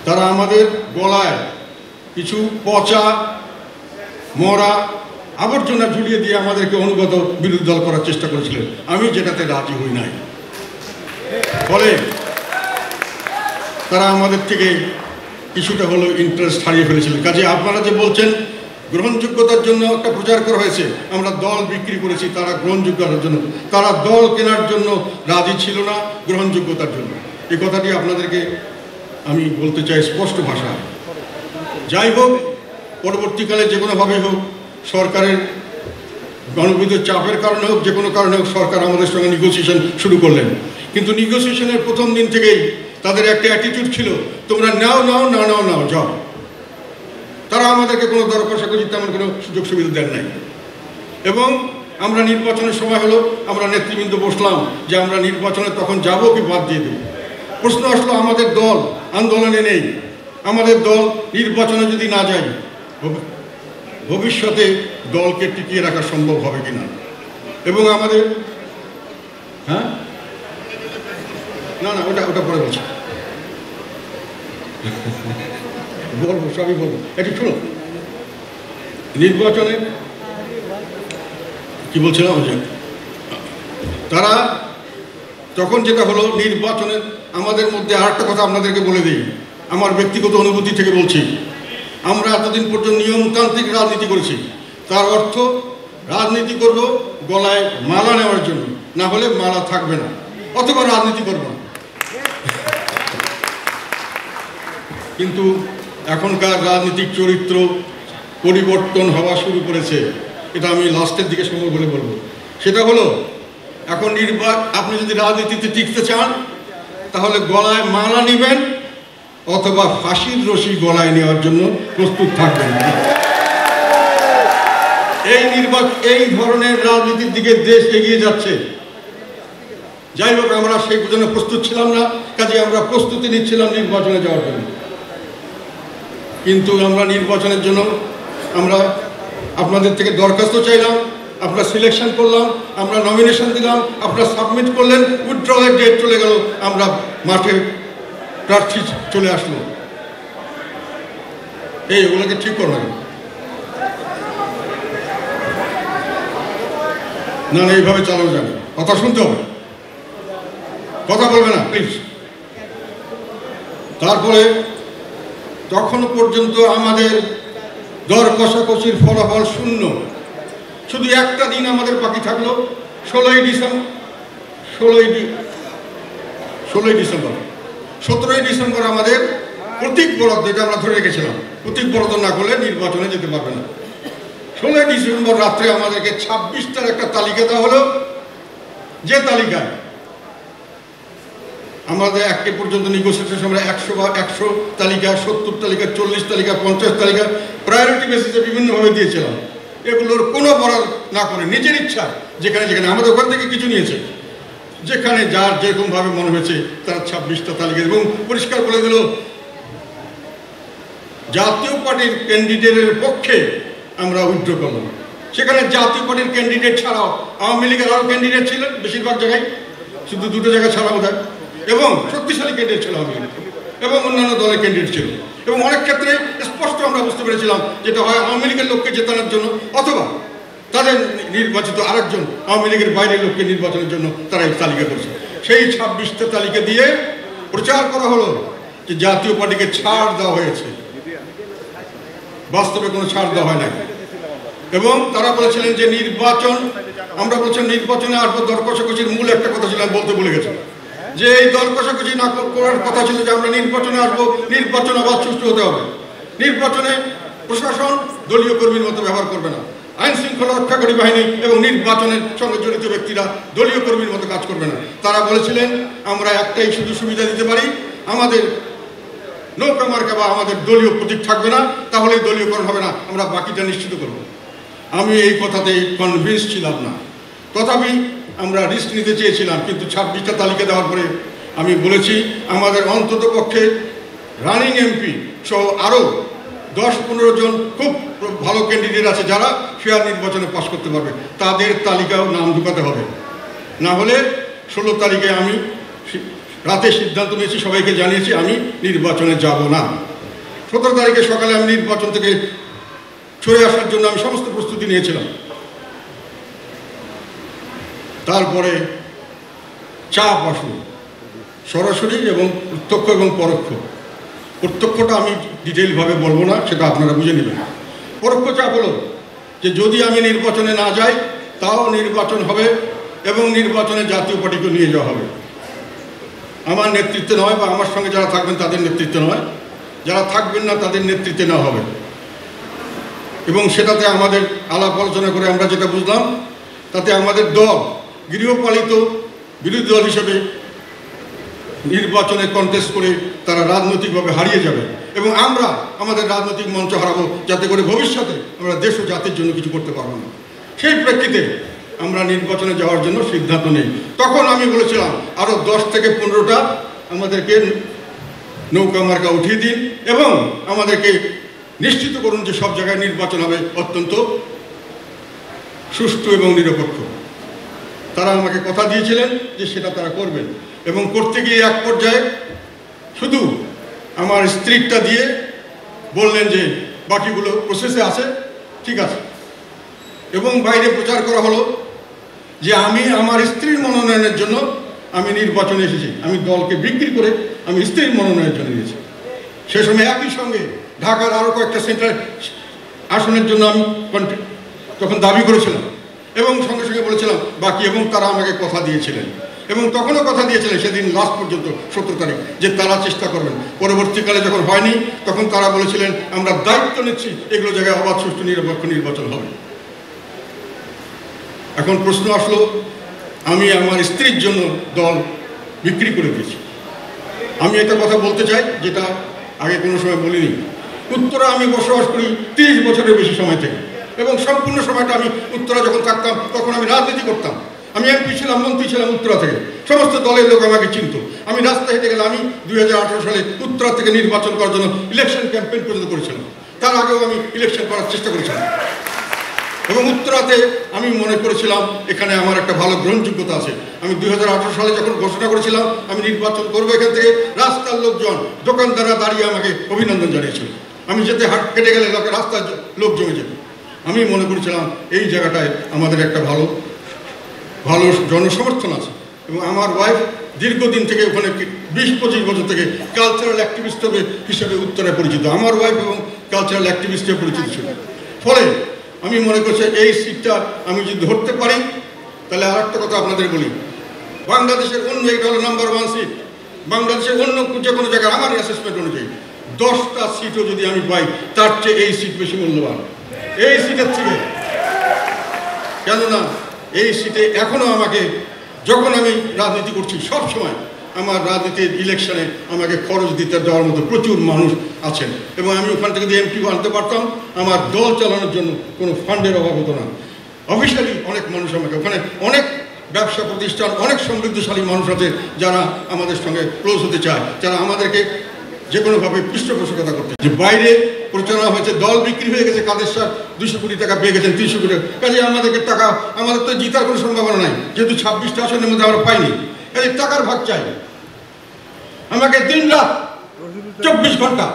তারা আমাদের গলায় কিছু পচা মরা আবর্জনা ঝুলিয়ে দিয়ে আমাদেরকে অনুগত বিরোধী দল করার চেষ্টা করেছিলেন। আমি যেটাতে রাজি হই নাই। ফলে তারা আমাদের থেকে কিছুটা হলেও ইন্টারেস্ট হারিয়ে ফেলেছিলেন। কাজে আপনারা যে বলছেন গ্রহণযোগ্যতার জন্য একটা প্রচার করা হয়েছে, আমরা দল বিক্রি করেছি, তারা গ্রহণযোগ্যতার জন্য, তারা দল কেনার জন্য রাজি ছিল না, গ্রহণযোগ্যতার জন্য। এই কথাটি আপনাদেরকে আমি বলতে চাই স্পষ্ট ভাষায়। যাই হোক, পরবর্তীকালে যে কোনোভাবে হোক, সরকারের গণবিধ চাপের কারণে হোক, যে কোনো কারণে হোক, সরকার আমাদের সঙ্গে নেগোসিয়েশন শুরু করলেন। কিন্তু নেগোসিয়েশনের প্রথম দিন থেকেই তাদের একটা অ্যাটিটিউড ছিল, তোমরা নাও নাও না নাও নাও যাও। তারা আমাদেরকে কোনো দর কষাকষি তেমন কোনো সুযোগ সুবিধা দেন নাই। এবং আমরা নির্বাচনের সময় হলো, আমরা নেতৃবৃন্দ বসলাম যে আমরা নির্বাচনে তখন যাব কি বাদ দিয়ে দেব। প্রশ্ন আসলো, আমাদের দল আন্দোলনে নেই, আমাদের দল নির্বাচনে যদি না যায় ভবিষ্যতে দলকে টিকিয়ে রাখা সম্ভব হবে কিনা। এবং আমাদের না না ওটা ওটা পরে বলছি, বলবো, সবই বলবো। একটু শুনো, নির্বাচনে কি বলছিলাম, তারা তখন যেটা হলো নির্বাচনের আমাদের মধ্যে আরেকটা কথা আপনাদেরকে বলে দিই, আমার ব্যক্তিগত অনুভূতি থেকে বলছি। আমরা এতদিন পর্যন্ত নিয়মতান্ত্রিক রাজনীতি করেছি। তার অর্থ রাজনীতি করব গলায় মালা নেওয়ার জন্য, না হলে মালা থাকবে না, অথবা রাজনীতি করব না। কিন্তু এখনকার রাজনীতিক চরিত্র পরিবর্তন হওয়া শুরু করেছে। এটা আমি লাস্টের দিকে সময় বলে বলবো। সেটা হলো, এখন আপনি যদি রাজনীতিতে টিকতে চান তাহলে গলায় মালা নেবেন, অথবা ফাঁসির রশি গলায় নেওয়ার জন্য প্রস্তুত থাকবেন। এই ধরনের রাজনীতির দিকে দেশ এগিয়ে যাচ্ছে। যাই হোক, আমরা সেই জন্য প্রস্তুত ছিলাম না, কাজে আমরা প্রস্তুতি নিচ্ছিলাম নির্বাচনে যাওয়ার জন্য। কিন্তু আমরা নির্বাচনের জন্য আমরা আপনাদের থেকে দরখাস্ত চাইলাম, আপনারা সিলেকশন করলাম, আমরা নমিনেশন দিলাম, আপনারা সাবমিট করলেন, উইথড্রলের ডেট চলে গেল, আমরা মাঠে প্রার্থী চলে আসলো। এগুলোকে ঠিক করবেন না, না এইভাবে চালানো যাবে। কথা শুনতে হবে, কথা বলবে না প্লিজ। তারপরে তখন পর্যন্ত আমাদের দর কষাকষির ফলাফল শূন্য। শুধু একটা দিন আমাদের বাকি থাকলো, 16ই ডিসেম্বর। 17ই ডিসেম্বর আমাদের প্রতীক বরাদ্দ, এটা আমরা ধরে রেখেছিলাম, প্রতীক বরাদ্দ না করলে নির্বাচনে যেতে পারবে না। 16ই ডিসেম্বর রাত্রে আমাদেরকে 26টার একটা তালিকা দেওয়া হলো, যে তালিকায় আমাদের একটা পর্যন্ত নেগোসিয়েশন আমরা 100 তালিকা, 70 তালিকা, 40 তালিকা, 50 তালিকা প্রায়োরিটি বেসিসে বিভিন্নভাবে দিয়েছিলাম। এগুলোর কোনো বরাদ না করে নিজের ইচ্ছা যেখানে যেখানে আমাদের ওখান থেকে কিছু নিয়েছে, যেখানে যার যেরকমভাবে মনে হয়েছে তারা 26টা তালিকা, এবং পরিষ্কার বলে দিল জাতীয় পার্টির ক্যান্ডিডেটের পক্ষে আমরা উইথড্র করলাম। সেখানে জাতীয় পার্টির ক্যান্ডিডেট ছাড়াও আওয়ামী লীগের আরও ক্যান্ডিডেট ছিলেন, বেশিরভাগ জায়গায়, শুধু দুটো জায়গায় ছাড়া বোধ হয়, এবং শক্তিশালী ক্যান্ডিডেট ছিল আওয়ামী লীগ, এবং অন্যান্য দলের ক্যান্ডিডেট ছিল। এবং অনেক ক্ষেত্রে স্পষ্ট আমরা বুঝতে পেরেছিলাম যেটা হয় আওয়ামী লীগের লোককে জেতানোর জন্য, অথবা তাদের নির্বাচিত আরেকজন আওয়ামী লীগের বাইরের লোককে নির্বাচনের জন্য তারা এই তালিকা করছে। সেই 26টা তালিকা দিয়ে প্রচার করা হলো যে জাতীয় পার্টিকে ছাড় দেওয়া হয়েছে। বাস্তবে কোনো ছাড় দেওয়া হয় না। এবং তারা বলেছিলেন যে নির্বাচন, আমরা বলছিলাম নির্বাচনে আসবো, দর কষাকষির মূল একটা কথা ছিল, আমি বলতে ভুলে গেছি, যে এই দর কষাকষি না করার কথা ছিল যে আমরা নির্বাচনে আসবো, নির্বাচন আবার সুষ্ঠু হতে হবে, নির্বাচনে প্রশাসন দলীয় কর্মীর মতো ব্যবহার করবে না, আইন শৃঙ্খলা রক্ষাকারী বাহিনী এবং নির্বাচনের সঙ্গে জড়িত ব্যক্তিরা দলীয় কর্মীর মতো কাজ করবে না। তারা বলেছিলেন আমরা একটাই শুধু সুবিধা দিতে পারি, আমাদের নৌকা মার্কা বা আমাদের দলীয় প্রতীক থাকবে না, তাহলে দলীয়করণ হবে না, আমরা বাকিটা নিশ্চিত করব। আমি এই কথাতে কনভিন্স ছিলাম না, তথাপি আমরা রিস্ক নিতে চেয়েছিলাম। কিন্তু 26টা তালিকা দেওয়ার পরে আমি বলেছি আমাদের অন্তত পক্ষে রানিং এমপি সহ আরও 10-15 জন খুব ভালো ক্যান্ডিডেট আছে যারা ফেয়ার নির্বাচনে পাশ করতে পারবে, তাদের তালিকাও নাম ঢুকাতে হবে। না হলে 16 তারিখে আমি রাতে সিদ্ধান্ত নিয়েছি, সবাইকে জানিয়েছি আমি নির্বাচনে যাব না। 17 তারিখে সকালে আমি নির্বাচন থেকে সরে আসার জন্য আমি সমস্ত প্রস্তুতি নিয়েছিলাম। তারপরে চাপ আসলো সরাসরি এবং প্রত্যক্ষ এবং পরোক্ষ। প্রত্যক্ষটা আমি ডিটেইলভাবে বলবো না, সেটা আপনারা বুঝে নেবেন। পরোক্ষ চাপ হলো যে যদি আমি নির্বাচনে না যাই তাও নির্বাচন হবে এবং নির্বাচনে জাতীয় পার্টিকে নিয়ে যাওয়া হবে। আমার নেতৃত্বে নয় বা আমার সঙ্গে যারা থাকবেন তাদের নেতৃত্বে নয়, যারা থাকবেন না তাদের নেতৃত্বে নেওয়া হবে। এবং সেটাতে আমাদের আলাপ আলোচনা করে আমরা যেটা বুঝলাম, তাতে আমাদের দল গৃহপালিত বিরোধী দল হিসেবে নির্বাচনে কন্টেস্ট করে তারা রাজনৈতিকভাবে হারিয়ে যাবে এবং আমরা আমাদের রাজনৈতিক মঞ্চ হারাবো, যাতে করে ভবিষ্যতে আমরা দেশ ও জাতির জন্য কিছু করতে পারবো না। সেই প্রেক্ষিতে আমরা নির্বাচনে যাওয়ার জন্য সিদ্ধান্ত নেই। তখন আমি বলেছিলাম আরও 10 থেকে 15টা আমাদেরকে নৌকা মার্কা উঠিয়ে দিন এবং আমাদেরকে নিশ্চিত করুন যে সব জায়গায় নির্বাচন হবে অত্যন্ত সুষ্ঠু এবং নিরপেক্ষ। তারা আমাকে কথা দিয়েছিলেন যে সেটা তারা করবেন এবং করতে গিয়ে এক পর্যায়ে শুধু আমার স্ত্রীটা দিয়ে বললেন যে বাকিগুলো প্রসেসে আছে, ঠিক আছে। এবং বাইরে প্রচার করা হলো যে আমি আমার স্ত্রীর মনোনয়নের জন্য আমি নির্বাচনে এসেছি, আমি দলকে বিক্রি করে আমি স্ত্রীর মনোনয়নের জন্য নিয়েছি। সে সময় একই সঙ্গে ঢাকার আরও কয়েকটা সেন্টার আসনের জন্য আমি তখন দাবি করেছিলাম এবং সঙ্গে সঙ্গে বলেছিলাম বাকি, এবং তারা আমাকে কথা দিয়েছিলেন এবং তখনও কথা দিয়েছিলেন সেদিন লাস্ট পর্যন্ত 17 তারিখ যে তারা চেষ্টা করবেন। পরবর্তীকালে যখন হয়নি তখন তারা বলেছিলেন আমরা দায়িত্ব নিচ্ছি এগুলো জায়গায় অবাধ সুষ্ঠু নিরপেক্ষ নির্বাচন হবে। এখন প্রশ্ন আসলো আমি আমার স্ত্রীর জন্য দল বিক্রি করে দিয়েছি। আমি একটা কথা বলতে চাই যেটা আগে কোনো সময় বলিনি। উত্তরা আমি বসবাস করি 30 বছরের বেশি সময় থেকে এবং সম্পূর্ণ সময়টা আমি উত্তরা যখন থাকতাম তখন আমি রাজনীতি করতাম। আমি এমপি ছিলাম, মন্ত্রী ছিলাম উত্তরা থেকে, সমস্ত দলের লোক আমাকে চিনত। আমি রাস্তা হেঁটে গেলে আমি 2018 সালে উত্তরা থেকে নির্বাচন করার জন্য ইলেকশন ক্যাম্পেইন পর্যন্ত করেছিলাম। তার আগেও আমি ইলেকশন করার চেষ্টা করেছিলাম এবং উত্তরাতে আমি মনে করেছিলাম এখানে আমার একটা ভালো গ্রহণযোগ্যতা আছে। আমি 2018 সালে যখন ঘোষণা করেছিলাম আমি নির্বাচন করবো এখান থেকে, রাস্তার লোকজন দোকানদাররা দাঁড়িয়ে আমাকে অভিনন্দন জানিয়েছিল। আমি যেতে হাট কেটে গেলে রাস্তার লোক জমে যেত। আমি মনে করেছিলাম এই জায়গাটায় আমাদের একটা ভালো ভালো জনসমর্থন আছে এবং আমার ওয়াইফ দীর্ঘদিন থেকে ওখানে 20-25 বছর থেকে কালচারাল অ্যাক্টিভিস্ট হিসেবে উত্তরায় পরিচিত। আমার ওয়াইফ এবং কালচারাল অ্যাক্টিভিস্ট হিসেবে পরিচিত ছিল। ফলে আমি মনে করছি এই সিটটা আমি যদি ধরতে পারি তাহলে আর একটা কথা আপনাদের বলি, বাংলাদেশের অন্য এটা হলো নাম্বার 1 সিট। বাংলাদেশের অন্য যে কোনো জায়গায় আমার অ্যাসেসমেন্ট অনুযায়ী 10টা সিটও যদি আমি পাই তার চেয়ে এই সিট বেশি মূল্যবান এই সিটের থেকে। কেননা এই সিটে এখনও আমাকে, যখন আমি রাজনীতি করছি সব সময় আমার রাজনীতির ইলেকশনে আমাকে খরচ দিতে দেওয়ার মতো প্রচুর মানুষ আছেন এবং আমি ওখান থেকে যদি এমপি আনতে পারতাম আমার দল চালানোর জন্য কোনো ফান্ডের অভাব হতো না। অফিসিয়ালি অনেক মানুষ আমাকে, ওখানে অনেক ব্যবসা প্রতিষ্ঠান, অনেক সমৃদ্ধশালী মানুষ আছে যারা আমাদের সঙ্গে ক্লোজ হতে চায়, যারা আমাদেরকে যে কোনোভাবে পৃষ্ঠপোষকতা করতে। যে বাইরে প্রচারণা হয়েছে দল বিক্রি হয়ে গেছে, কাদের সাথে 200 কোটি টাকা পেয়ে গেছেন, 300 কোটি টাকা, কাজে আমাদেরকে টাকা, আমাদের তো জিতার কোনো সম্ভাবনা নাই যেহেতু 26টা আসনের মধ্যে আমরা পাইনি, কাজে টাকার ভাগ চাই। আমাকে দিন রাত 24 ঘন্টা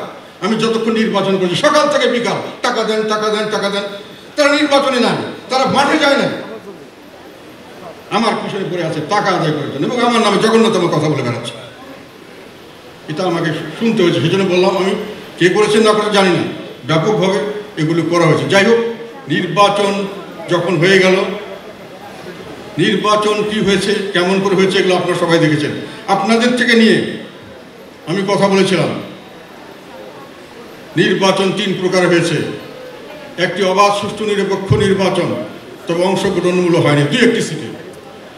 আমি যতক্ষণ নির্বাচন করছি সকাল থেকে বিকাল টাকা দেন টাকা দেন টাকা দেন, তারা নির্বাচনে নাই, তারা মাঠে যায় না, আমার পিছনে পড়ে আছে টাকা আদায় করার জন্য এবং আমার নামে জঘন্যতম কথা বলে বেড়াচ্ছে। এটা আমাকে শুনতে হয়েছে, সেজন্য বললাম আমি কে করেছেন না করে জানি না, ব্যাপকভাবে এগুলো করা হয়েছে। যাই হোক, নির্বাচন যখন হয়ে গেল, নির্বাচন কি হয়েছে কেমন করে হয়েছে এগুলো আপনারা সবাই দেখেছেন। আপনাদের থেকে নিয়ে আমি কথা বলেছিলাম নির্বাচন 3 প্রকার হয়েছে। একটি অবাধ সুষ্ঠু নিরপেক্ষ নির্বাচন, তবে অংশগ্রহণমূলক হয়নি 2-1টি সিটে,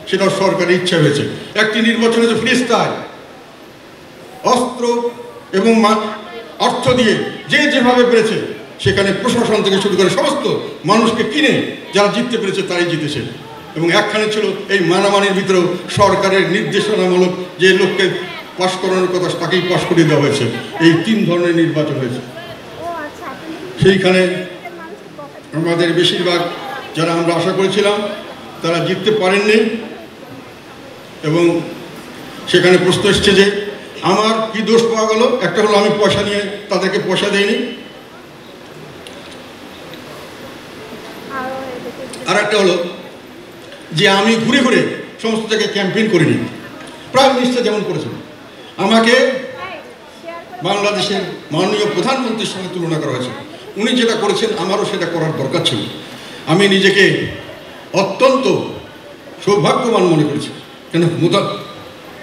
সেটা সরকারের ইচ্ছা হয়েছে। একটি নির্বাচন হয়েছে ফ্রিস্টাইল, অস্ত্র এবং অর্থ দিয়ে যে যেভাবে পেরেছে সেখানে প্রশাসন থেকে শুরু করে সমস্ত মানুষকে কিনে যারা জিততে পেরেছে তারাই জিতেছে। এবং একখানে ছিল এই মানামানির ভিতরেও সরকারের নির্দেশনামূলক যে লোককে পাশ করানোর কথা তাকেই পাশ করিয়ে দেওয়া হয়েছে। এই 3 ধরনের নির্বাচন হয়েছে। সেইখানে আমাদের বেশিরভাগ যারা আমরা আশা করেছিলাম তারা জিততে পারেননি এবং সেখানে প্রশ্ন এসছে যে আমার কি দোষ পাওয়া গেল। একটা হলো আমি পয়সা নিয়ে তাদেরকে পয়সা দেইনি, আর একটা হলো যে আমি ঘুরে ঘুরে সমস্ত জায়গায় ক্যাম্পেইন করিনি। প্রাইম মিনিস্টার যেমন করেছেন, আমাকে বাংলাদেশের মাননীয় প্রধানমন্ত্রীর সঙ্গে তুলনা করা হয়েছে। উনি যেটা করেছেন আমারও সেটা করার দরকার ছিল। আমি নিজেকে অত্যন্ত সৌভাগ্যবান মনে করেছি, কেন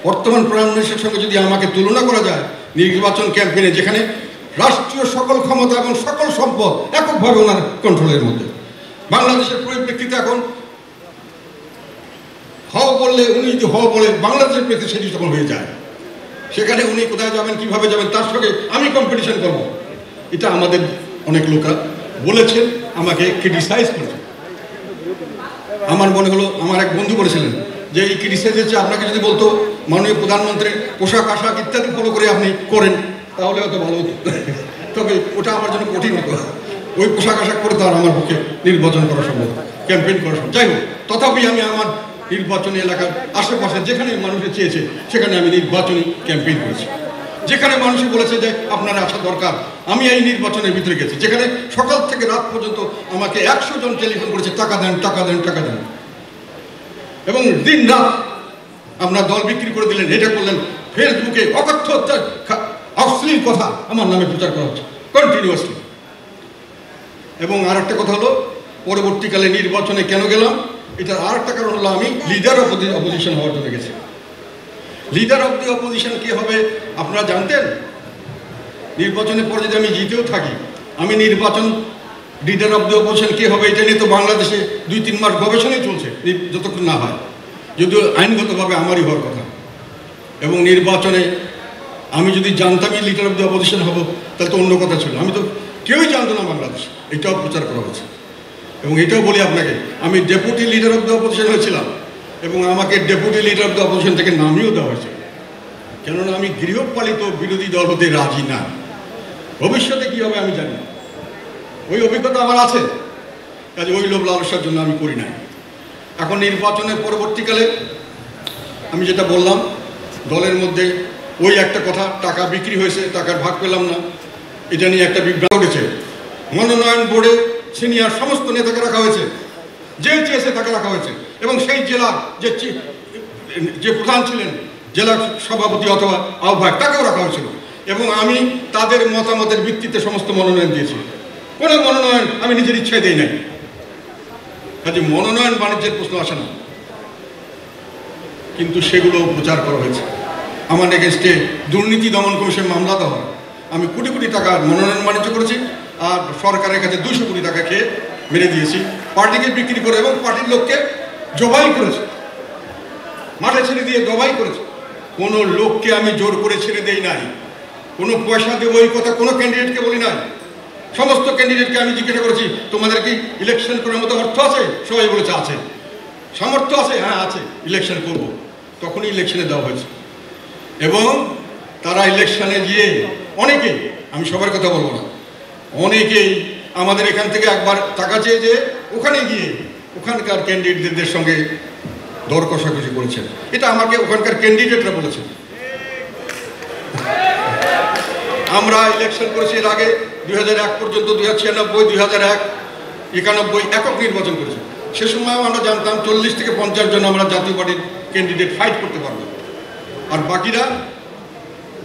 বর্তমান প্রাইম মিনিস্টারের সঙ্গে যদি আমাকে তুলনা করা যায় নির্বাচন ক্যাম্পেইনে, যেখানে রাষ্ট্রীয় সকল ক্ষমতা এবং সকল সম্পদ এককভাবে ওনার কন্ট্রোলের মধ্যে, বাংলাদেশের পরিপ্রেক্ষিতে এখন হও বললে উনি যদি হও বলে বাংলাদেশের প্রেক্ষিতে সেটি তখন হয়ে যায়। সেখানে উনি কোথায় যাবেন, কিভাবে যাবেন, তার সঙ্গে আমি কম্পিটিশন করব, এটা আমাদের অনেক লোকরা বলেছেন, আমাকে ক্রিটিসাইজ করেছেন। আমার মনে হলো, আমার এক বন্ধু বলেছিলেন যে এই ক্রিটিসাইজ হচ্ছে আপনাকে যদি বলতো মাননীয় প্রধানমন্ত্রীর পোশাক আশাক ইত্যাদি ফলো করে আপনি করেন তাহলে হয়তো ভালো হতো, তবে ওটা আমার জন্য কঠিন হতো। ওই পোশাক আশাক করে তো আর আমার পক্ষে নির্বাচন করা সম্ভব, ক্যাম্পেইন করা সম্ভব। যাই হোক, তথাপি আমি আমার নির্বাচনী এলাকার আশেপাশে যেখানে মানুষে চেয়েছে সেখানে আমি নির্বাচনী ক্যাম্পেইন করেছি। যেখানে মানুষ বলেছে যে আপনার আসা দরকার, আমি এই নির্বাচনের ভিতরে গেছি। যেখানে সকাল থেকে রাত পর্যন্ত আমাকে 100 জন টেলিফোন করেছে, টাকা দেন টাকা দেন টাকা দেন, এবং দিন রাত আপনার দল বিক্রি করে দিলেন, এটা করলেন, ফেসবুকে অকথ্য অশ্লীল কথা আমার নামে প্রচার করা হচ্ছে কন্টিনিউয়াসলি। এবং আর একটা কথা হলো, পরবর্তীকালে নির্বাচনে কেন গেলাম, এটার আর একটা কারণ হলো আমি লিডার অফ দি অপোজিশন হওয়ার জন্য গেছি। লিডার অফ দি অপোজিশন কি হবে আপনারা জানতেন? নির্বাচনের পর যদি আমি জিতেও থাকি, আমি নির্বাচন লিডার অফ দি অপোজিশন কে হবে এটা নিয়ে তো বাংলাদেশে 2-3 মাস গবেষণাই চলছে, যতক্ষণ না হয়, যদিও আইনগতভাবে আমারই হওয়ার কথা। এবং নির্বাচনে আমি যদি জানতামই লিডার অফ দি অপোজিশন হব তাহলে তো অন্য কথা ছিল। আমি তো কেউই জানতো না বাংলাদেশ, এটাও প্রচার করা হচ্ছে। এবং এটাও বলি আপনাকে, আমি deputy leader of the opposition হয়েছিলাম এবং আমাকে deputy leader of the opposition থেকে নামিয়েও দেওয়া হয়েছে, কেননা আমি গৃহপালিত বিরোধী দল হতে রাজি না। ভবিষ্যতে কী হবে আমি জানি না, ওই অভিজ্ঞতা আমার আছে, কাজে ওই লোভ লালসার জন্য আমি করি নাই। এখন নির্বাচনের পরবর্তীকালে আমি যেটা বললাম, দলের মধ্যে ওই একটা কথা, টাকা বিক্রি হয়েছে, টাকার ভাগ পেলাম না, এটা নিয়ে একটা বিভ্রাট উঠেছে। মনোনয়ন বোর্ডে সিনিয়র সমস্ত নেতাকে রাখা হয়েছে, যে চেয়েছে তাকে রাখা হয়েছে, এবং সেই জেলার যে প্রধান ছিলেন, জেলা সভাপতি অথবা আহ্বায়ক, তাকেও রাখা হয়েছিল। এবং আমি তাদের মতামতের ভিত্তিতে সমস্ত মনোনয়ন দিয়েছি। কোনো মনোনয়ন আমি নিজের ইচ্ছায় দিই নাই, কাজে মনোনয়ন বাণিজ্যের প্রশ্ন আসে না। কিন্তু সেগুলো প্রচার করা হয়েছে। আমার এগেনস্টে দুর্নীতি দমন কমিশন মামলা দেওয়া হয়। আমি কোটি কোটি টাকার মনোনয়ন বাণিজ্য করেছি, আর সরকারের কাছে 200 কোটি টাকা খেয়ে মেরে দিয়েছি, পার্টিকে বিক্রি করে, এবং পার্টির লোককে জবাই করেছে, মাঠে ছেড়ে দিয়ে জবাই করেছে। কোনো লোককে আমি জোর করে ছেড়ে দেই নাই, কোনো পয়সা দেবো এই কথা কোনো ক্যান্ডিডেটকে বলি নাই। সমস্ত ক্যান্ডিডেটকে আমি জিজ্ঞাসা করেছি, তোমাদের কি ইলেকশন করার মতো অর্থ আছে? সবাই বলেছে আছে। সামর্থ্য আছে? হ্যাঁ আছে, ইলেকশন করব। তখনই ইলেকশনে দেওয়া হয়েছে। এবং তারা ইলেকশনে গিয়ে অনেকেই, আমি সবার কথা বলবো না, অনেকেই আমাদের এখান থেকে একবার টাকা চেয়ে যে ওখানে গিয়ে ওখানকার ক্যান্ডিডেটদের সঙ্গে দর কষাকষি করেছেন। এটা আমাকে ওখানকার ক্যান্ডিডেটরা বলেছেন। আমরা ইলেকশন করেছি এর আগে 2001 পর্যন্ত, 2096, 2001, 91 একক নির্বাচন করেছি। সে সময়ও আমরা জানতাম 40 থেকে 50 জন আমরা জাতীয় পার্টির ক্যান্ডিডেট ফাইট করতে পারবো। আর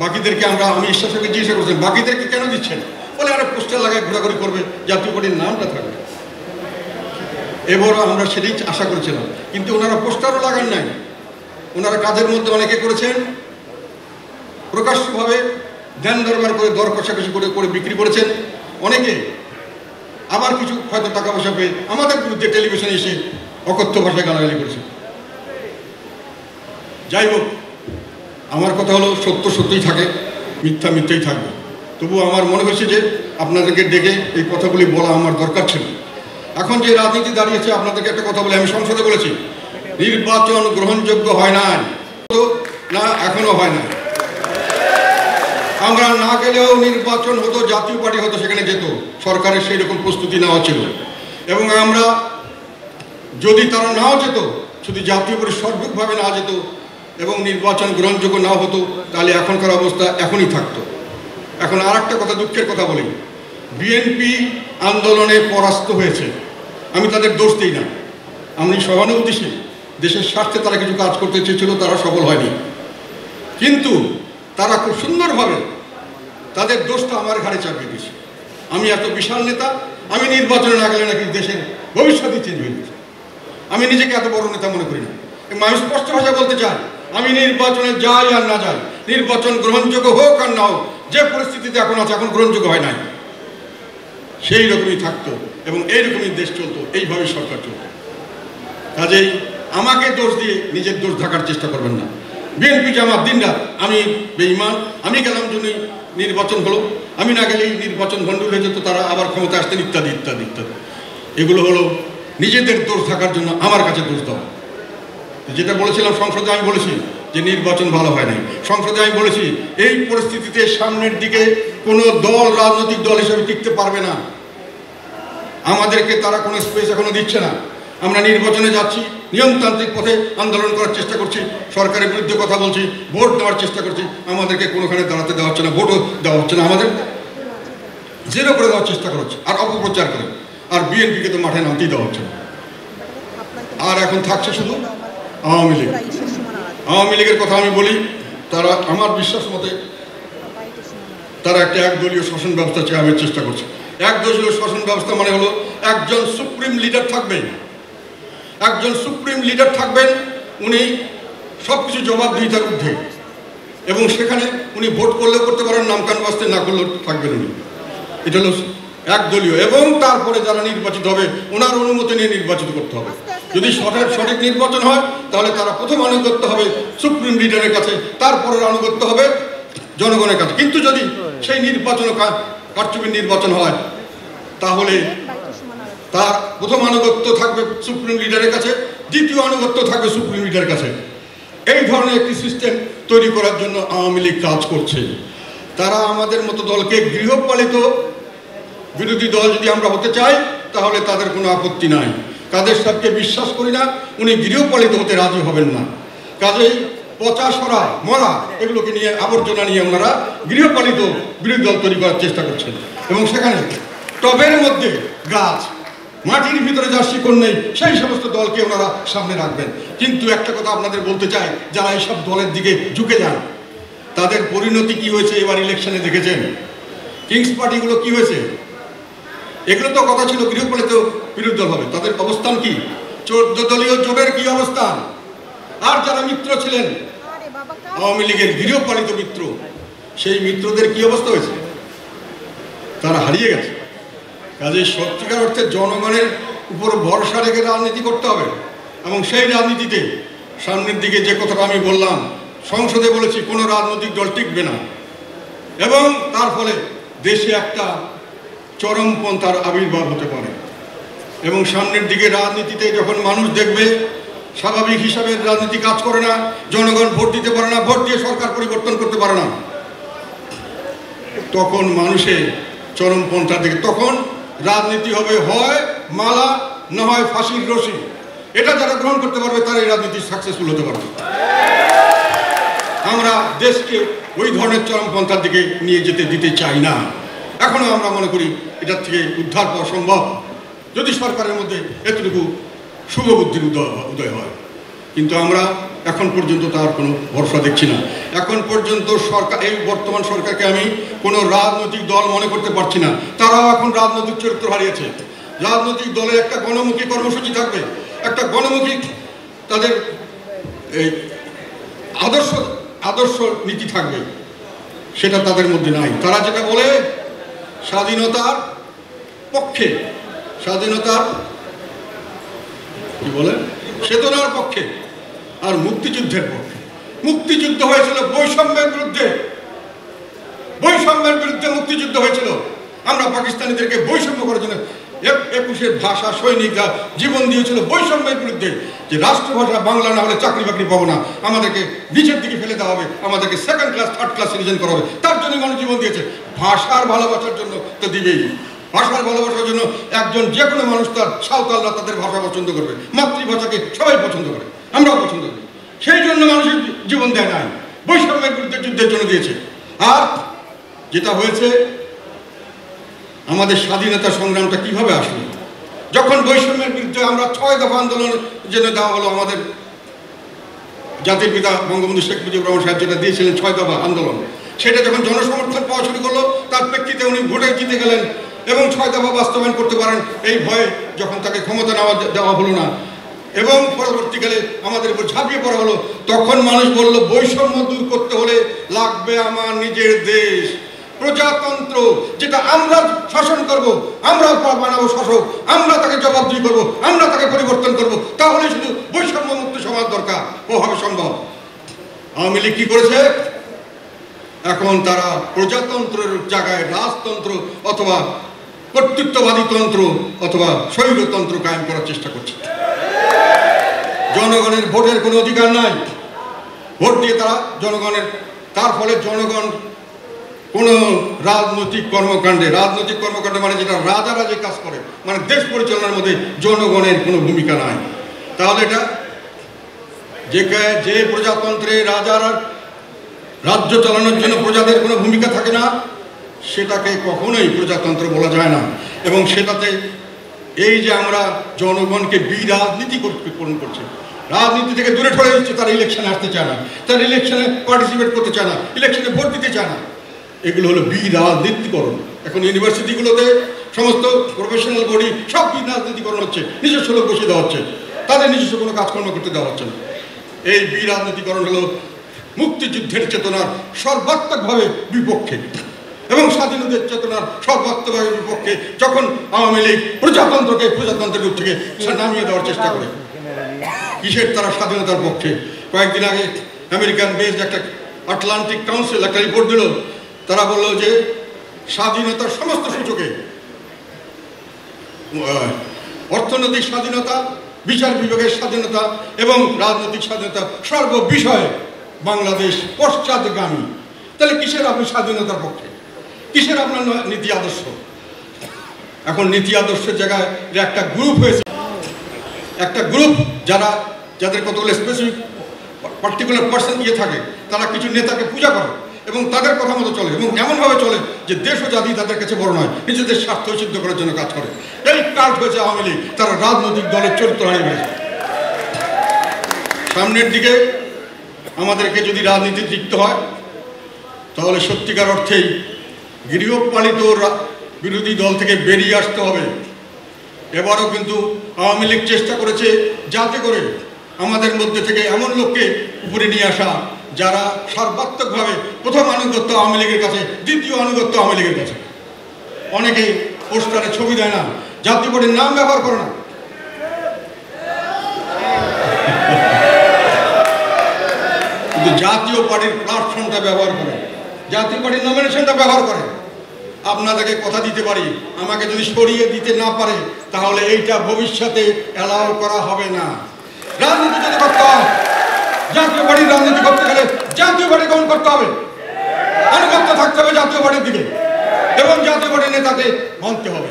বাকিদেরকে আমি ঈশ্বর সঙ্গে জিজ্ঞাসা করছেন, বাকিদেরকে কেন দিচ্ছেন? বলে আরে পোস্টার লাগায় ঘোরাঘুরি করবে, জাতীয় পার্টির নামটা থাকবে। এবারও আমরা সেটাই আশা করেছিলাম, কিন্তু ওনারা পোস্টারও লাগান নাই। ওনারা কাজের মধ্যে অনেকে করেছেন প্রকাশ্যভাবে ধ্যান দরবার করে, দর কষাকষি করে বিক্রি করেছেন অনেকে। আবার কিছু হয়তো টাকা পয়সা পেয়ে আমাদের বিরুদ্ধে টেলিভিশনে এসে অকথ্য ভাষায় গালাগালি করেছে। যাই হোক, আমার কথা হলো সত্য সত্যই থাকে, মিথ্যা মিথ্যাই থাকবে। তবুও আমার মনে হয়েছে যে আপনাদেরকে ডেকে এই কথাগুলি বলা আমার দরকার ছিল। এখন যে রাজনীতি দাঁড়িয়েছে, আপনাদেরকে একটা কথা বলে, আমি সংসদে বলেছি, নির্বাচন গ্রহণযোগ্য হয় নাই না, এখনো হয় না। আমরা না গেলেও নির্বাচন হতো, জাতীয় পার্টি হতো, সেখানে যেত, সরকারের সেই রকম প্রস্তুতি নেওয়া ছিল। এবং আমরা যদি তারা নাও যেত, শুধু জাতীয় পার্টি সর্বিকভাবে না যেত, এবং নির্বাচন গ্রহণযোগ্য না হতো তাহলে এখনকার অবস্থা এখনই থাকতো। এখন আর একটা কথা, দুঃখের কথা বলি, বিএনপি আন্দোলনে পরাস্ত হয়েছে, আমি তাদের দোষ দিই না। আমি সহানুভূতিশীল, দেশের স্বার্থে তারা কিছু কাজ করতে চেয়েছিল, তারা সফল হয়নি, কিন্তু তারা খুব সুন্দরভাবে তাদের দোষটা আমার ঘাড়ে চাপিয়ে দিয়েছে। আমি এত বিশাল নেতা, আমি নির্বাচনে না গেলে নাকি দেশের ভবিষ্যৎই চেঞ্জ হয়ে গেছে। আমি নিজেকে এত বড় নেতা মনে করি না। আমি স্পষ্ট ভাষায় বলতে চাই, আমি নির্বাচনে যাই আর না যাই, নির্বাচন গ্রহণযোগ্য হোক আর না হোক, যে পরিস্থিতিতে এখন আছে, এখন গ্রহণযোগ্য হয় নাই, সেই রকমই থাকতো এবং এইরকমই দেশ চলতো, এইভাবে সরকার চলতো। কাজেই আমাকে দোষ দিয়ে নিজের দোষ ঢাকার চেষ্টা করবেন না। বিএনপি জামাত দিনরাত আমি বেঈমান, আমি গেলাম জন্যই নির্বাচন হলো, আমি না গেলেই নির্বাচন ভণ্ডুল হয়ে যেত, তারা আবার ক্ষমতা আসতেন, ইত্যাদি ইত্যাদি ইত্যাদি। এগুলো হলো নিজেদের দোষ থাকার জন্য আমার কাছে দোষ দেওয়া। যেটা বলেছিলাম সংসদে, আমি বলেছি যে নির্বাচন ভালো হয় নাই। সংসদে আমি বলেছি এই পরিস্থিতিতে সামনের দিকে কোনো দল রাজনৈতিক দল হিসেবে টিকতে পারবে না, আমাদেরকে তারা কোনো স্পেস এখনো দিচ্ছে না। আমরা নির্বাচনে যাচ্ছি, নিয়মতান্ত্রিক পথে আন্দোলন করার চেষ্টা করছি, সরকারের বিরুদ্ধে কথা বলছি, ভোট দেওয়ার চেষ্টা করছি, আমাদেরকে কোনোখানে দাঁড়াতে দেওয়া হচ্ছে না, ভোটও দেওয়া হচ্ছে না, আমাদের জেরো করে দেওয়ার চেষ্টা করা হচ্ছে, আর অপপ্রচার করে, আর বিএনপিকে তো মাঠে নামতেই দেওয়া হচ্ছে না। আর এখন থাকছে শুধু আওয়ামী লীগ। আওয়ামী লীগের কথা আমি বলি, তারা আমার বিশ্বাস মতে তারা একটা একদলীয় শাসন ব্যবস্থা চালানোর চেষ্টা করছে। একদলীয় শাসন ব্যবস্থা মানে হলো একজন সুপ্রিম লিডার থাকবেন, একজন সুপ্রিম লিডার থাকবেন, উনি সব কিছু জবাবদিহিতার ঊর্ধ্বে, এবং সেখানে উনি ভোট করলেও করতে পারেন, নামকান বাস্তে না করলেও থাকবেন উনি। এটা হলো একদলীয়, এবং তারপরে যারা নির্বাচিত হবে ওনার অনুমতি নিয়ে নির্বাচিত করতে হবে। যদি সঠিক নির্বাচন হয় তাহলে তারা প্রথম আনুগত্য হবে সুপ্রিম লিডারের কাছে, তারপরের আনুগত্য হবে জনগণের কাছে। কিন্তু যদি সেই নির্বাচন কারচুপির নির্বাচন হয় তাহলে তার প্রথম আনুগত্য থাকবে সুপ্রিম লিডারের কাছে, দ্বিতীয় আনুগত্য থাকবে সুপ্রিম লিডারের কাছে। এই ধরনের একটি সিস্টেম তৈরি করার জন্য আওয়ামী লীগ কাজ করছে। তারা আমাদের মতো দলকে গৃহপালিত বিরোধী দল যদি আমরা হতে চাই তাহলে তাদের কোনো আপত্তি নাই। কাদের সাথে বিশ্বাস করি না, উনি গৃহপালিত হতে রাজি হবেন না। কাজেই পচা সরা মরা এগুলোকে নিয়ে, আবর্জনা নিয়ে ওনারা গৃহপালিত বিরোধী দল তৈরি করার চেষ্টা করছেন, এবং সেখানে টবের মধ্যে গাছ, মাটির ভিতরে যার শিকড় নেই সেই সমস্ত দলকে ওনারা সামনে রাখবেন। কিন্তু একটা কথা আপনাদের বলতে চাই, যারা এইসব দলের দিকে ঝুঁকে যান তাদের পরিণতি কি হয়েছে এবার ইলেকশনে দেখেছেন। কিংস পার্টিগুলো কি হয়েছে, এগুলো তো কথা ছিল গৃহপালিত বিরোধী দল হবে, তাদের অবস্থান কি? 14 দলীয় জোটের কি অবস্থান? আর যারা মিত্র ছিলেন আওয়ামী লীগের গৃহপালিত মিত্র, সেই মিত্রদের কি অবস্থা হয়েছে? তারা হারিয়ে গেছে। কাজে সত্যিকার অর্থে জনগণের উপর ভরসা রেখে রাজনীতি করতে হবে, এবং সেই রাজনীতিতে সামনের দিকে যে কথাটা আমি বললাম, সংসদে বলেছি কোনো রাজনৈতিক দল টিকবে না, এবং তার ফলে দেশে একটা চরমপন্থার আবির্ভাব হতে পারে। এবং সামনের দিকে রাজনীতিতে যখন মানুষ দেখবে স্বাভাবিক হিসাবে রাজনীতি কাজ করে না, জনগণ ভোট দিতে পারে না, ভোট দিয়ে সরকার পরিবর্তন করতে পারে না, তখন মানুষের চরমপন্থার দিকে, তখন রাজনীতি হবে হয় মালা না হয় ফাঁসির রশি। এটা যারা গ্রহণ করতে পারবে তারা এই রাজনীতি সাকসেসফুল হতে পারবে। আমরা দেশকে ওই ধরনের চরমপন্থার দিকে নিয়ে যেতে দিতে চাই না। এখনো আমরা মনে করি এটার থেকে উদ্ধার পাওয়া সম্ভব যদি সরকারের মধ্যে এতটুকু শুভবুদ্ধির উদয় হয়। কিন্তু আমরা এখন পর্যন্ত তার কোনো ভরসা দেখছি না। এখন পর্যন্ত সরকার, এই বর্তমান সরকারকে আমি কোনো রাজনৈতিক দল মনে করতে পারছি না। তারাও এখন রাজনৈতিক চরিত্র হারিয়েছে। রাজনৈতিক দলের একটা গণমুখী কর্মসূচি থাকবে, একটা গণমুখী তাদের এই আদর্শ নীতি থাকবে, সেটা তাদের মধ্যে নাই। তারা যেটা বলে স্বাধীনতার পক্ষে, স্বাধীনতার কি বলে চেতনার পক্ষে, আর মুক্তিযুদ্ধের পক্ষে। মুক্তিযুদ্ধ হয়েছিল বৈষম্যের বিরুদ্ধে, বৈষম্যের বিরুদ্ধে মুক্তিযুদ্ধ হয়েছিল। আমরা পাকিস্তানিদেরকে বৈষম্য করার জন্য 21-এর ভাষা সৈনিকরা জীবন দিয়েছিল বৈষম্যের বিরুদ্ধে, যে রাষ্ট্রভাষা বাংলা না হলে চাকরি বাকরি পাবো না, আমাদেরকে নিচের দিকে ফেলে দেওয়া হবে, আমাদেরকে second class third class citizen করা হবে। তার জন্য মানুষ জীবন দিয়েছে। ভাষার ভালোবাসার জন্য তো দিবেই। ভাষার ভালোবাসার জন্য একজন যে কোনো মানুষ, তার সাঁওতালরা তাদের ভাষা পছন্দ করবে, মাতৃভাষাকে সবাই পছন্দ করে, আমরাও পছন্দ করি। সেই জন্য মানুষের জীবন দেয় নাই, বৈষম্যের বিরুদ্ধে যুদ্ধের জন্য দিয়েছে। আর যেটা হয়েছে, আমাদের স্বাধীনতা সংগ্রামটা কিভাবে আসলো? যখন বৈষম্যের বিরুদ্ধে আমরা 6 দফা আন্দোলনের জন্য দেওয়া হলো, আমাদের জাতির পিতা বঙ্গবন্ধু শেখ মুজিবুর রহমান সাহেব যেটা দিয়েছিলেন 6 দফা আন্দোলন, সেটা যখন জনসমর্থন পাওয়া শুরু করলো, তার প্রেক্ষিতে উনি ভোটে জিতে গেলেন এবং 6 দফা বাস্তবায়ন করতে পারেন। এই ভয়ে যখন তাকে ক্ষমতা দেওয়া হলো না এবং পরবর্তীকালে আমাদের উপর ঝাঁপিয়ে পড়া হলো, তখন মানুষ বলল বৈষম্য দূর করতে হলে লাগবে আমার নিজের দেশ, প্রজাতন্ত্র, যেটা আমরা শাসন করব, আমরা বানাবো শাসক, আমরা তাকে জবাবদিহি করব, আমরা তাকে পরিবর্তন করব, তাহলে শুধু বৈষম্য মুক্ত সমাজ দরকার, ও হবে সম্ভব। আওয়ামী লীগ কি করেছে? এখন তারা প্রজাতন্ত্রের জায়গায় রাজতন্ত্র অথবা কর্তৃত্ববাদী তন্ত্র অথবা স্বৈরতন্ত্র কায়েম করার চেষ্টা করছে। জনগণের ভোটের কোনো অধিকার নাই, ভোট দিয়ে তারা জনগণের, তার ফলে জনগণ কোনো রাজনৈতিক কর্মকাণ্ডে মানে যেটা রাজারা যে কাজ করে, মানে দেশ পরিচালনার মধ্যে জনগণের কোনো ভূমিকা নাই। তাহলে এটা যে প্রজাতন্ত্রে রাজারা রাজ্য চালানোর জন্য প্রজাদের কোনো ভূমিকা থাকে না, সেটাকে কখনোই প্রজাতন্ত্র বলা যায় না। এবং সেটাতে এই যে আমরা জনগণকে বিরাজনীতি করছে, রাজনীতি থেকে দূরে ঠরে দিচ্ছে, তারা ইলেকশনে আসতে চায় না, তারা ইলেকশনে পার্টিসিপেট করতে চায় না, ইলেকশনে ভোট দিতে চায় না, এগুলো হলো বিরাজনীতিকরণ। এখন ইউনিভার্সিটিগুলোতে সমস্ত প্রফেশনাল বডি সব বিরাজনীতিকরণ হচ্ছে, নিজস্ব লোক বসিয়ে দেওয়া হচ্ছে, তাদের নিজস্ব কোনো কাজকর্ম করতে দেওয়া হচ্ছে না। এই বিরাজনীতিকরণ হলো মুক্তিযুদ্ধের চেতনার সর্বাত্মকভাবে বিপক্ষে এবং স্বাধীনতার চেতনার সর্বাত্মকভাবে বিপক্ষে। যখন আওয়ামী লীগ প্রজাতন্ত্রের রূপ থেকে নামিয়ে দেওয়ার চেষ্টা করে, কিসের তারা স্বাধীনতার পক্ষে? কয়েকদিন আগে আমেরিকান বেসড একটা আটলান্টিক কাউন্সিল একটা রিপোর্ট দিল, তারা বললো যে স্বাধীনতার সমস্ত সূচকে অর্থনৈতিক স্বাধীনতা, বিচার বিভাগের স্বাধীনতা এবং রাজনৈতিক স্বাধীনতা সর্ববিষয়ে বাংলাদেশ পশ্চাৎগামী। তাহলে কিসের আপনি স্বাধীনতার পক্ষে? কিসের আপনার নীতি আদর্শ? এখন নীতি আদর্শের জায়গায় যে একটা গ্রুপ হয়েছে, একটা গ্রুপ যাদের কতগুলো স্পেসিফিক পার্টিকুলার পার্সন দিয়ে থাকে, তারা কিছু নেতাকে পূজা করে এবং তাদের কথা মতো চলে এবং এমনভাবে চলে যে দেশ ও জাতি তাদের কাছে বড় নয়, নিজেদের স্বার্থ সিদ্ধ করার জন্য কাজ করে। এই কাজ হয়েছে আওয়ামী লীগ, তারা রাজনৈতিক দলের চরিত্র হারিয়ে ফেলেছে। সামনের দিকে আমাদেরকে যদি রাজনীতি লিখতে হয়, তাহলে সত্যিকার অর্থেই গৃহপালিত বিরোধী দল থেকে বেরিয়ে আসতে হবে। এবারও কিন্তু আওয়ামী লীগ চেষ্টা করেছে যাতে করে আমাদের মধ্যে থেকে এমন লোককে উপরে নিয়ে আসা যারা সর্বাত্মকভাবে প্রথম আনুগত্য আওয়ামী লীগের কাছে, দ্বিতীয় আনুগত্য আওয়ামী লীগের কাছে। অনেকে পোস্টারে ছবি দেয় না, জাতীয় পার্টির নাম ব্যবহার করে না, কিন্তু জাতীয় পার্টির প্ল্যাটফর্মটা ব্যবহার করে, জাতীয় পার্টির নমিনেশনটা ব্যবহার করে। আপনাদেরকে কথা দিতে পারি, আমাকে যদি সরিয়ে দিতে না পারে তাহলে এইটা ভবিষ্যতে অ্যালাউ করা হবে না। রাজনীতি যদি করতে হয়, জাতীয় পার্টির রাজনীতি করতে গেলে জাতীয় পার্টি গ্রহণ করতে হবে, আনুগত্য থাকতে হবে জাতীয় পার্টির দিকে এবং জাতীয় পার্টির নেতাকে মানতে হবে।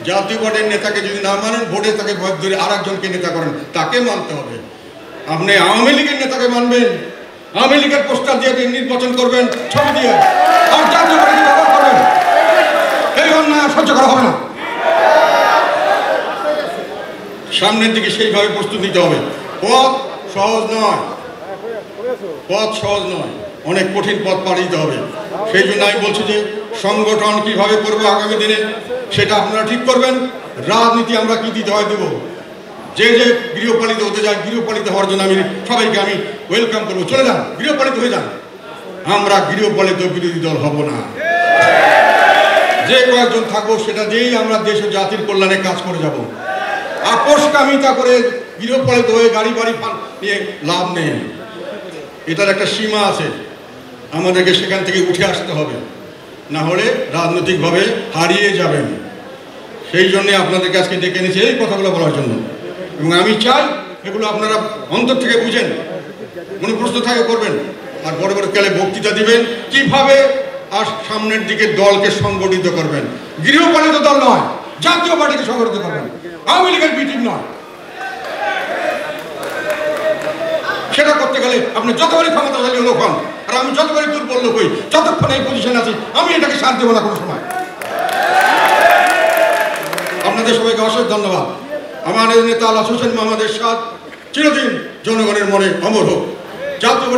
জাতীয় পার্টির নেতাকে যদি না মানেন, ভোটে তাকে ভোট ধরে আর একজনকে নেতা করেন, তাকে মানতে হবে। আপনি আওয়ামী লীগের নেতাকে মানবেন, আওয়ামী লীগের পোস্টার দিয়ে নির্বাচন করবেন ছবি দিয়ে, আর জাতীয় পার্টি ব্যবহার করবেন, এই অন্যায় সহ্য করা হবে না। সামনের দিকে সেইভাবে প্রস্তুত নিতে হবে। পথ সহজ নয়, অনেক কঠিন পথ পাড়ি দিতে হবে। সেই জন্য আমি বলছি যে সংগঠন কিভাবে করবো আগামী দিনে সেটা আপনারা ঠিক করবেন। রাজনীতি আমরা কি দিতে হয় দেবো। যে গৃহপালিত হতে যায়, গৃহপালিত হওয়ার জন্য সবাইকে আমি ওয়েলকাম করবো, চলে যান, গৃহপালিত হয়ে যান। আমরা গৃহপালিত বিরোধী দল হব না। যে কয়েকজন থাকবো সেটা দিয়েই আমরা দেশ ও জাতির কল্যাণে কাজ করে যাব। আপোষকামিতা করে গৃহপালিত হয়ে গাড়ি বাড়ি নিয়ে লাভ নেই। এটার একটা সীমা আছে, আমাদেরকে সেখান থেকে উঠে আসতে হবে, না হলে রাজনৈতিকভাবে হারিয়ে যাবেন। সেই জন্যে আপনাদেরকে আজকে ডেকে এনেছি এই কথাগুলো বলার জন্য। এবং আমি চাই এগুলো আপনারা অন্তর থেকে বুঝেন, কোনো প্রশ্ন থাকে করবেন, আর বড় বড় কালে বক্তৃতা দিবেন কিভাবে আর সামনের দিকে দলকে সংগঠিত করবেন। গৃহপালিত দল নয়, জাতীয় পার্টিকে সংগঠিত করবেন, আওয়ামী লীগের বিটিম নয়। সেটা করতে গেলে আপনি যতবারই ক্ষমতাশালী লোক হন আর আমি যতবারই দুর্বল লোক হই, যতক্ষণ এই পজিশনে আছি আমি এটাকে শান্তি দেবো না কোনো সময়। আপনাদের সবাইকে অশেষ ধন্যবাদ। আমাদের নেতা আলাস হোসেন মোহাম্মদ এরশাদ চিরদিন জনগণের মনে অমর হোক। জাতীয়